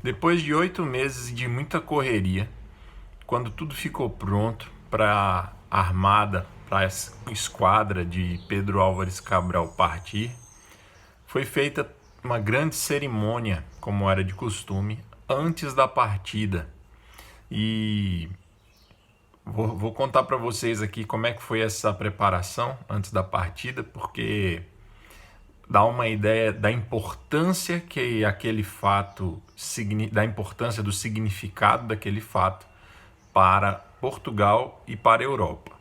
Depois de 8 meses de muita correria, quando tudo ficou pronto para a armada, para a esquadra de Pedro Álvares Cabral partir, foi feita uma grande cerimônia, como era de costume, antes da partida. E vou contar para vocês aqui como é que foi essa preparação antes da partida, porque dá uma ideia da importância que aquele fato, da importância do significado daquele fato para Portugal e para a Europa.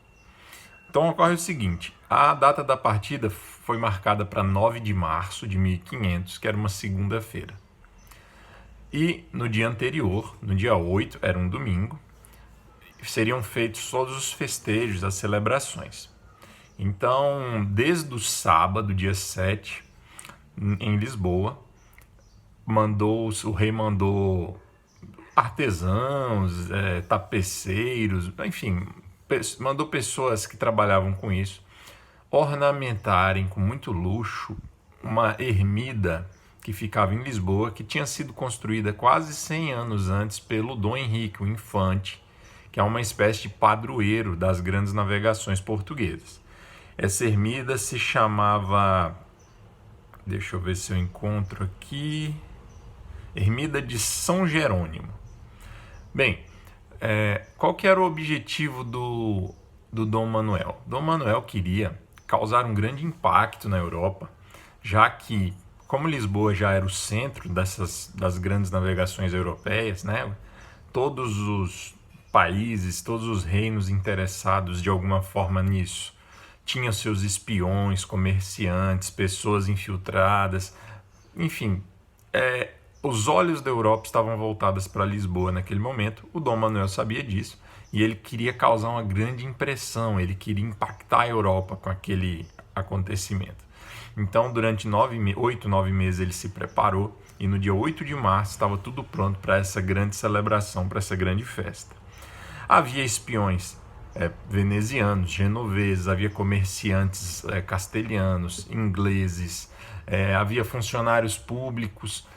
Então ocorre o seguinte, a data da partida foi marcada para 9 de março de 1500, que era uma segunda-feira. E no dia anterior, no dia 8, era um domingo, seriam feitos todos os festejos, as celebrações. Então, desde o sábado, dia 7, em Lisboa, o rei mandou artesãos, tapeceiros, enfim, mandou pessoas que trabalhavam com isso ornamentarem com muito luxo uma ermida que ficava em Lisboa, que tinha sido construída quase 100 anos antes pelo Dom Henrique, o Infante, que é uma espécie de padroeiro das grandes navegações portuguesas. Essa ermida se chamava, deixa eu ver se eu encontro aqui, Ermida de São Jerônimo. Bem, qual que era o objetivo do Dom Manuel? Dom Manuel queria causar um grande impacto na Europa, já que, como Lisboa já era o centro das grandes navegações europeias, né, todos os países, todos os reinos interessados de alguma forma nisso, tinham seus espiões, comerciantes, pessoas infiltradas, enfim, os olhos da Europa estavam voltados para Lisboa naquele momento. O Dom Manuel sabia disso e ele queria causar uma grande impressão, ele queria impactar a Europa com aquele acontecimento. Então, durante 8, 9 meses ele se preparou e no dia 8 de março estava tudo pronto para essa grande celebração, para essa grande festa. Havia espiões venezianos, genoveses, havia comerciantes castelhanos, ingleses, havia funcionários públicos,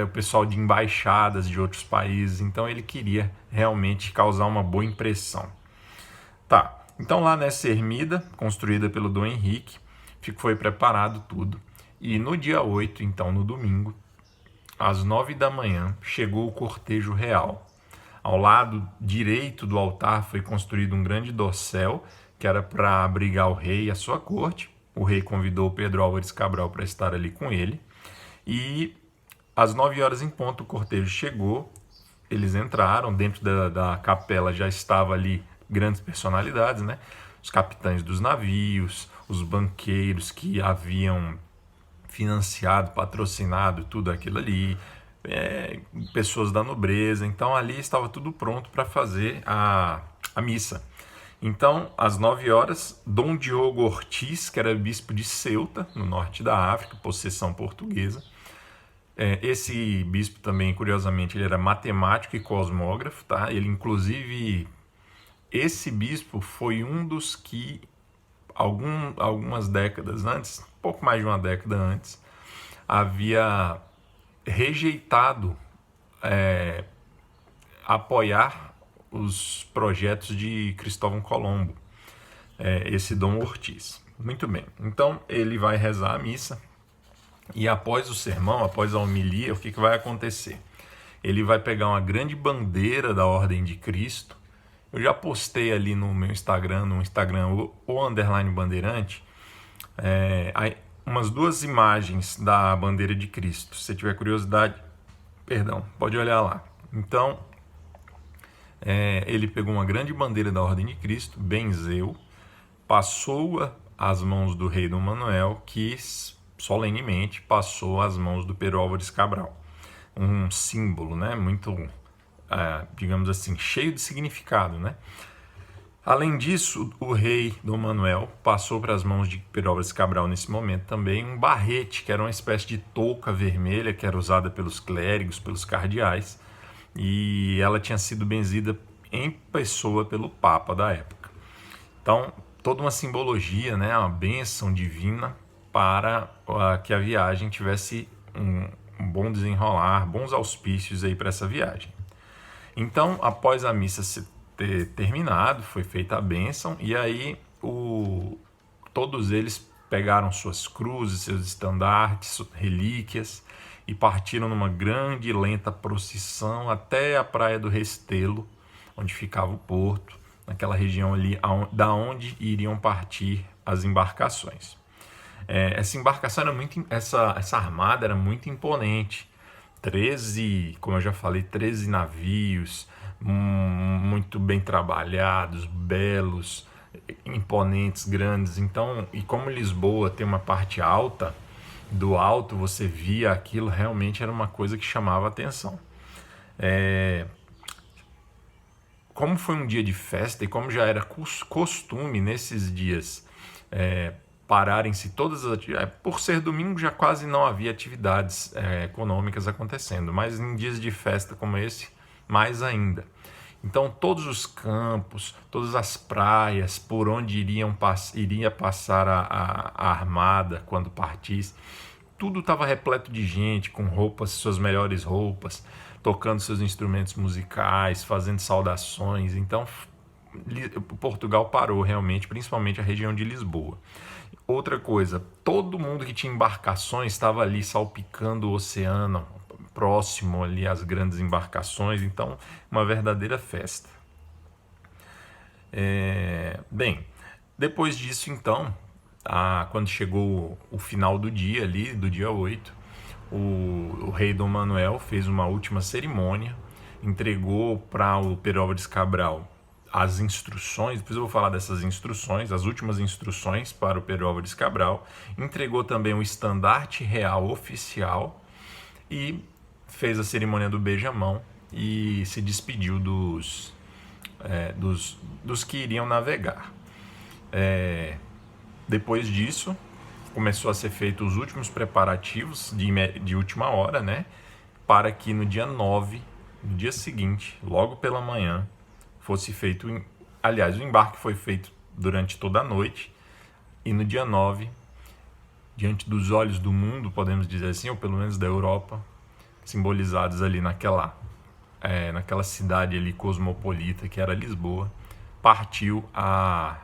o pessoal de embaixadas de outros países. Então ele queria realmente causar uma boa impressão. Tá, então lá nessa ermida, construída pelo Dom Henrique, foi preparado tudo. E no dia 8, então no domingo, às 9 da manhã, chegou o cortejo real. Ao lado direito do altar foi construído um grande dossel, que era para abrigar o rei e a sua corte. O rei convidou Pedro Álvares Cabral para estar ali com ele. E às 9 horas em ponto o cortejo chegou, eles entraram, dentro da capela já estava ali grandes personalidades, né? Os capitães dos navios, os banqueiros que haviam financiado, patrocinado tudo aquilo ali, pessoas da nobreza. Então ali estava tudo pronto para fazer a missa. Então, às 9 horas, Dom Diogo Ortiz, que era bispo de Ceuta, no norte da África, possessão portuguesa. Esse bispo também, curiosamente, ele era matemático e cosmógrafo, tá? Ele, inclusive, esse bispo foi um dos que, algumas décadas antes, pouco mais de uma década antes, havia rejeitado apoiar os projetos de Cristóvão Colombo, esse Dom Ortiz. Muito bem, então ele vai rezar a missa e após o sermão, após a homilia, o que vai acontecer? Ele vai pegar uma grande bandeira da Ordem de Cristo. Eu já postei ali no meu Instagram, o underline bandeirante, umas 2 imagens da bandeira de Cristo. Se você tiver curiosidade, pode olhar lá. Então, ele pegou uma grande bandeira da Ordem de Cristo, benzeu, passou-a às mãos do rei Dom Manuel, que solenemente passou às mãos do Pedro Álvares Cabral. Um símbolo, né, muito, digamos assim, cheio de significado, né? Além disso, o rei Dom Manuel passou para as mãos de Pedro Álvares Cabral nesse momento também um barrete, que era uma espécie de touca vermelha que era usada pelos clérigos, pelos cardeais, e ela tinha sido benzida em pessoa pelo Papa da época. Então, toda uma simbologia, né, uma bênção divina para que a viagem tivesse um bom desenrolar, bons auspícios aí para essa viagem. Então, após a missa ter terminado, foi feita a bênção, e aí todos eles pegaram suas cruzes, seus estandartes, relíquias, e partiram numa grande e lenta procissão até a Praia do Restelo, onde ficava o porto, naquela região ali da onde iriam partir as embarcações. Essa embarcação era essa armada era muito imponente. 13, como eu já falei, 13 navios, muito bem trabalhados, belos, imponentes, grandes. Então, e como Lisboa tem uma parte alta, do alto você via aquilo, realmente era uma coisa que chamava a atenção. Como foi um dia de festa e como já era costume nesses dias pararem-se todas as atividades, por ser domingo já quase não havia atividades econômicas acontecendo, mas em dias de festa como esse, mais ainda. Então todos os campos, todas as praias por onde iria passar a armada quando partisse, tudo estava repleto de gente, com roupas, suas melhores roupas, tocando seus instrumentos musicais, fazendo saudações. Então Portugal parou realmente, principalmente a região de Lisboa. Outra coisa, todo mundo que tinha embarcações estava ali salpicando o oceano, próximo ali às grandes embarcações, então uma verdadeira festa. Bem, depois disso então, quando chegou o final do dia ali, do dia 8, o rei Dom Manuel fez uma última cerimônia, entregou para o Pedro Álvares Cabral as instruções, depois eu vou falar dessas instruções, as últimas instruções para o Pedro Álvares Cabral, entregou também o estandarte real oficial e fez a cerimônia do beijamão e se despediu dos que iriam navegar. Depois disso, começou a ser feito os últimos preparativos de última hora, né? Para que no dia 9, no dia seguinte, logo pela manhã, fosse feito... Aliás, o embarque foi feito durante toda a noite, e no dia 9, diante dos olhos do mundo, podemos dizer assim, ou pelo menos da Europa, simbolizados ali naquela cidade ali cosmopolita que era Lisboa, partiu a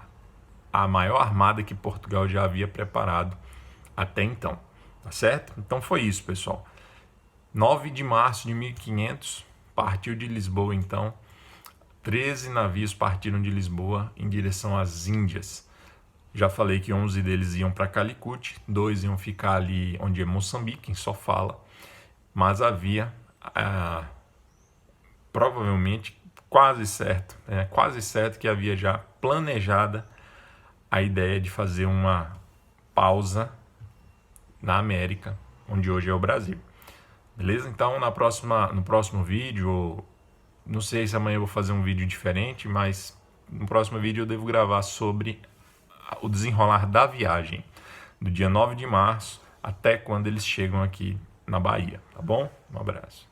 maior armada que Portugal já havia preparado até então, tá certo? Então foi isso, pessoal. 9 de março de 1500, partiu de Lisboa então, 13 navios partiram de Lisboa em direção às Índias. Já falei que 11 deles iam para Calicut, 2 iam ficar ali onde é Moçambique, em Sofala, mas havia provavelmente quase certo que havia já planejada a ideia de fazer uma pausa na América, onde hoje é o Brasil. Beleza? Então no próximo vídeo, não sei se amanhã eu vou fazer um vídeo diferente, mas no próximo vídeo eu devo gravar sobre o desenrolar da viagem, do dia 9 de março até quando eles chegam aqui na Bahia, tá bom? Um abraço.